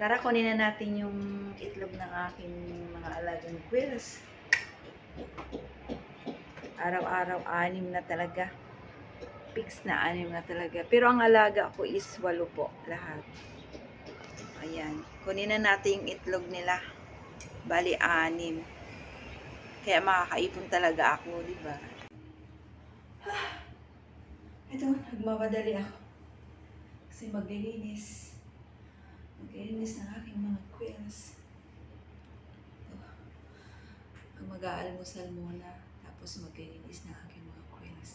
Tara, kunin na natin yung itlog ng aking mga alagang quills. Araw-araw, 6 na talaga. Fix na 6 na talaga. Pero ang alaga ko is 8 po, lahat. Ayan. Kunin na natin yung itlog nila. Bali, 6. Kaya makakaipon talaga ako, di ba? Ito, nagmamadali ako. Kasi maglilinis. Maglilinis ng aking mga quills. Mag-aalmusal muna. Tapos maglilinis ng aking mga quills.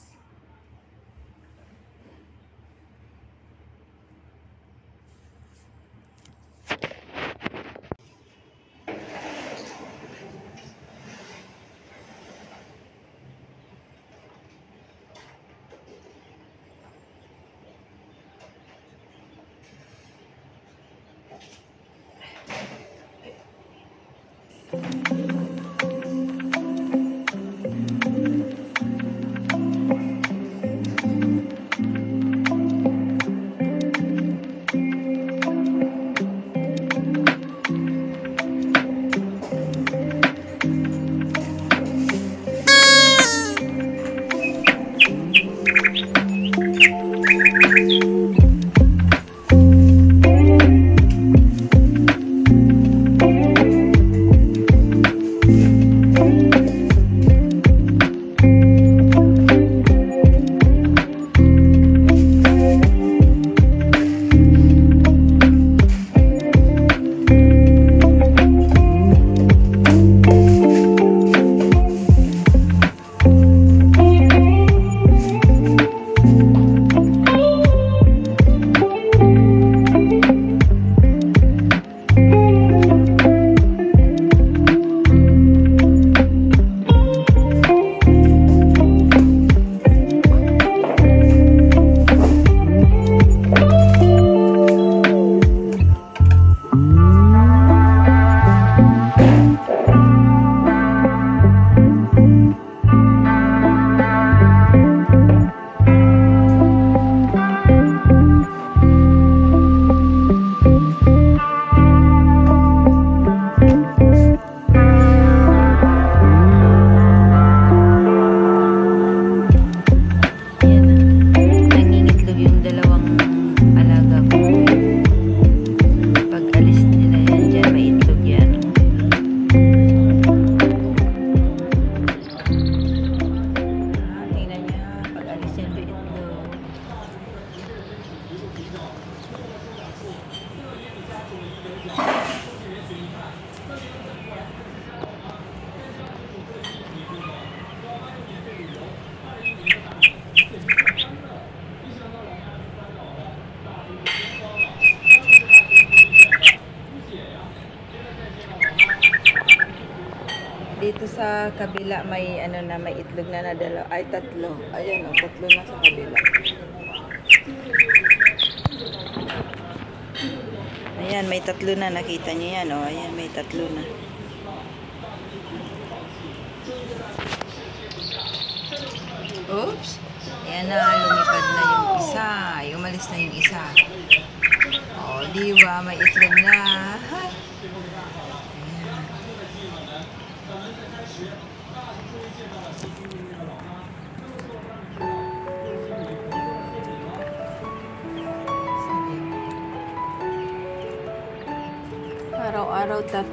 Dito sa kabila may may itlog na nadala. Ay, 3. Ayan o, 3 na sa kabila. Ayan, may 3 na. Nakita nyo yan o. Ayan, may 3 na. Oops! Ayan na, lumipad na yung isa. Umalis na yung isa. O, diba? May itlog na. Araw-araw 6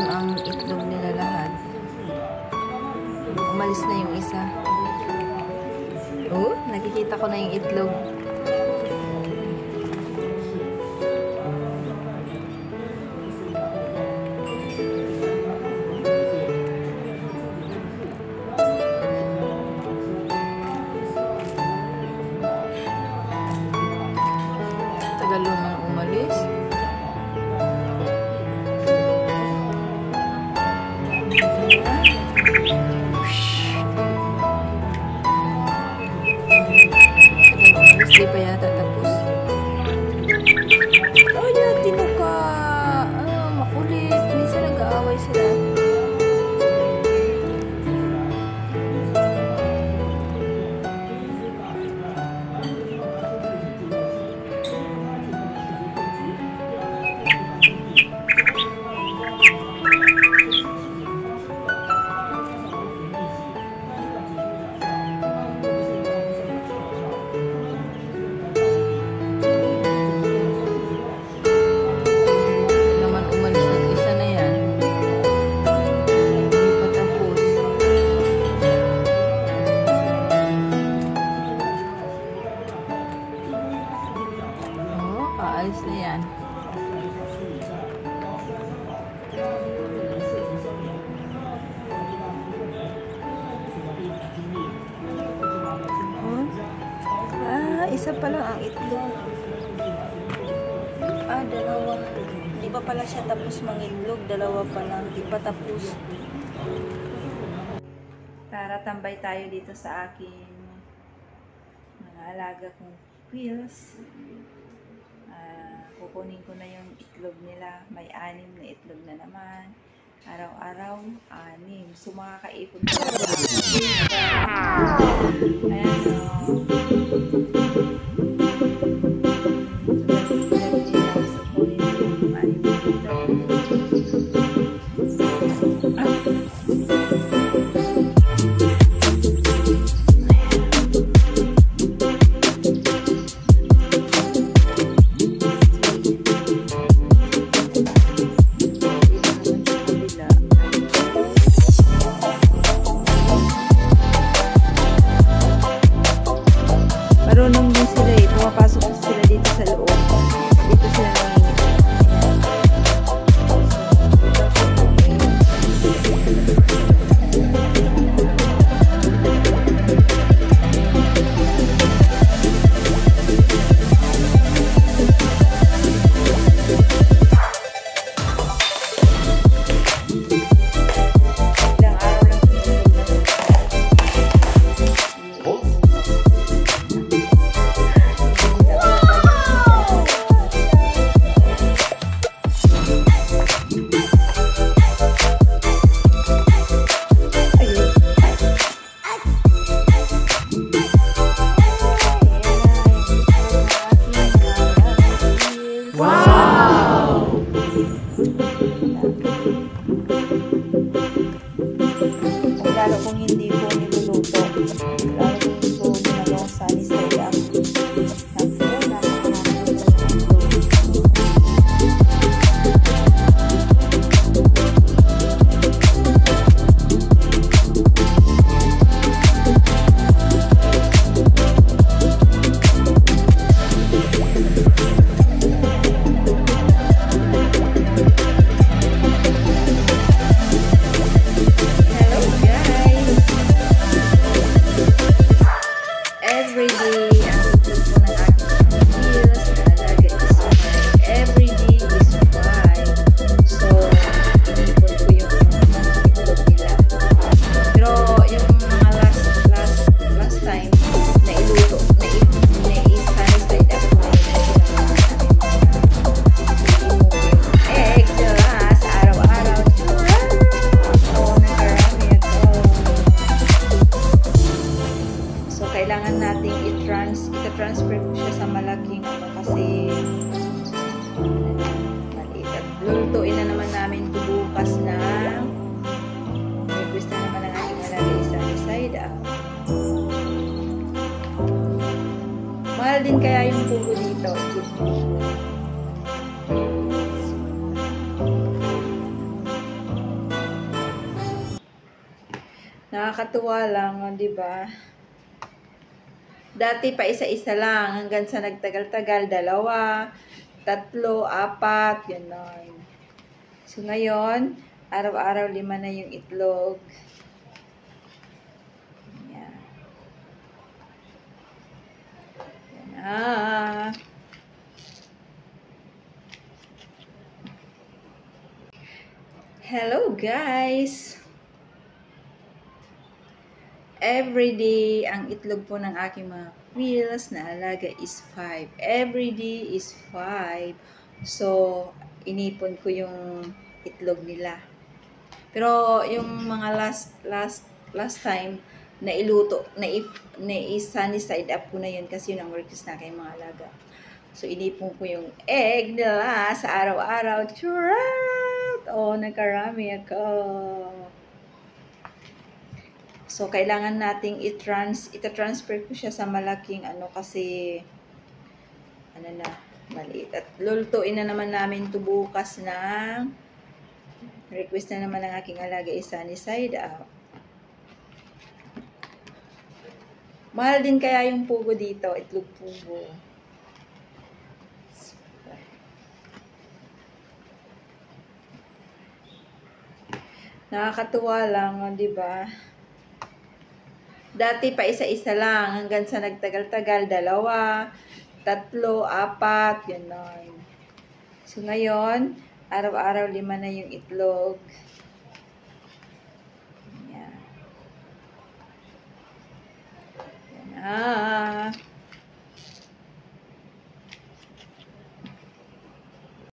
ang itlog nila lahat. Umalis na yung isa. Oh, nakikita ko na yung itlog. Tagal lumang umalis. Hindi pa yata tapos. Oh, yan, tinuka. Makulit. Minsan nag-aaway sila. alis na yan. Isa pa lang ang itlog. Dalawa. Di ba pala siya tapos mangitlog? Dalawa pa lang. Di pa tapos. Tara, tambay tayo dito sa akin mga alaga kong quills. Kukunin ko na yung itlog nila. May 6 na itlog na naman. Araw-araw, 6. So, makakaipon ko. Ayan o. Marunong din sila eh. Pumapasok sila dito sa loob. Dito sila lalo kung hindi po niluluto. Lalo kung po ginagawang sunny side up. Kailangan nating i-transfer ko siya sa malaking kasi maliit. At lulutuin na naman namin ito bukas na request na naman ang aking malagay sa side up. Mahal din kaya yung pugo dito. Nakakatuwa lang, di ba? Dati pa isa-isa lang hanggang sa nagtagal-tagal, 2, 3, 4, gano'n. So ngayon, araw-araw 5 na yung itlog. Yan. Yan na. Hello guys! Everyday, ang itlog po ng aking mga quills na alaga is 5. Everyday is 5. So, inipon ko yung itlog nila. Pero, yung mga last time, na iluto, na i-sunny side up ko na yun kasi yun ang request na kayong mga alaga. So, inipon ko yung egg nila sa araw-araw. Churrat! Oh, nagkarami ako. So, kailangan nating ita-transfer ko siya sa malaking kasi maliit. At lulutuin na naman namin ito bukas na request na naman ng aking alaga sunny side up. Mahal din kaya yung pugo dito, itlog pugo. Nakakatuwa lang, oh, di ba? Dati pa isa-isa lang hanggang sa nagtagal-tagal, 2, 3, 4, gano'n. So ngayon, araw-araw 5 na yung itlog. Yan. Yan na.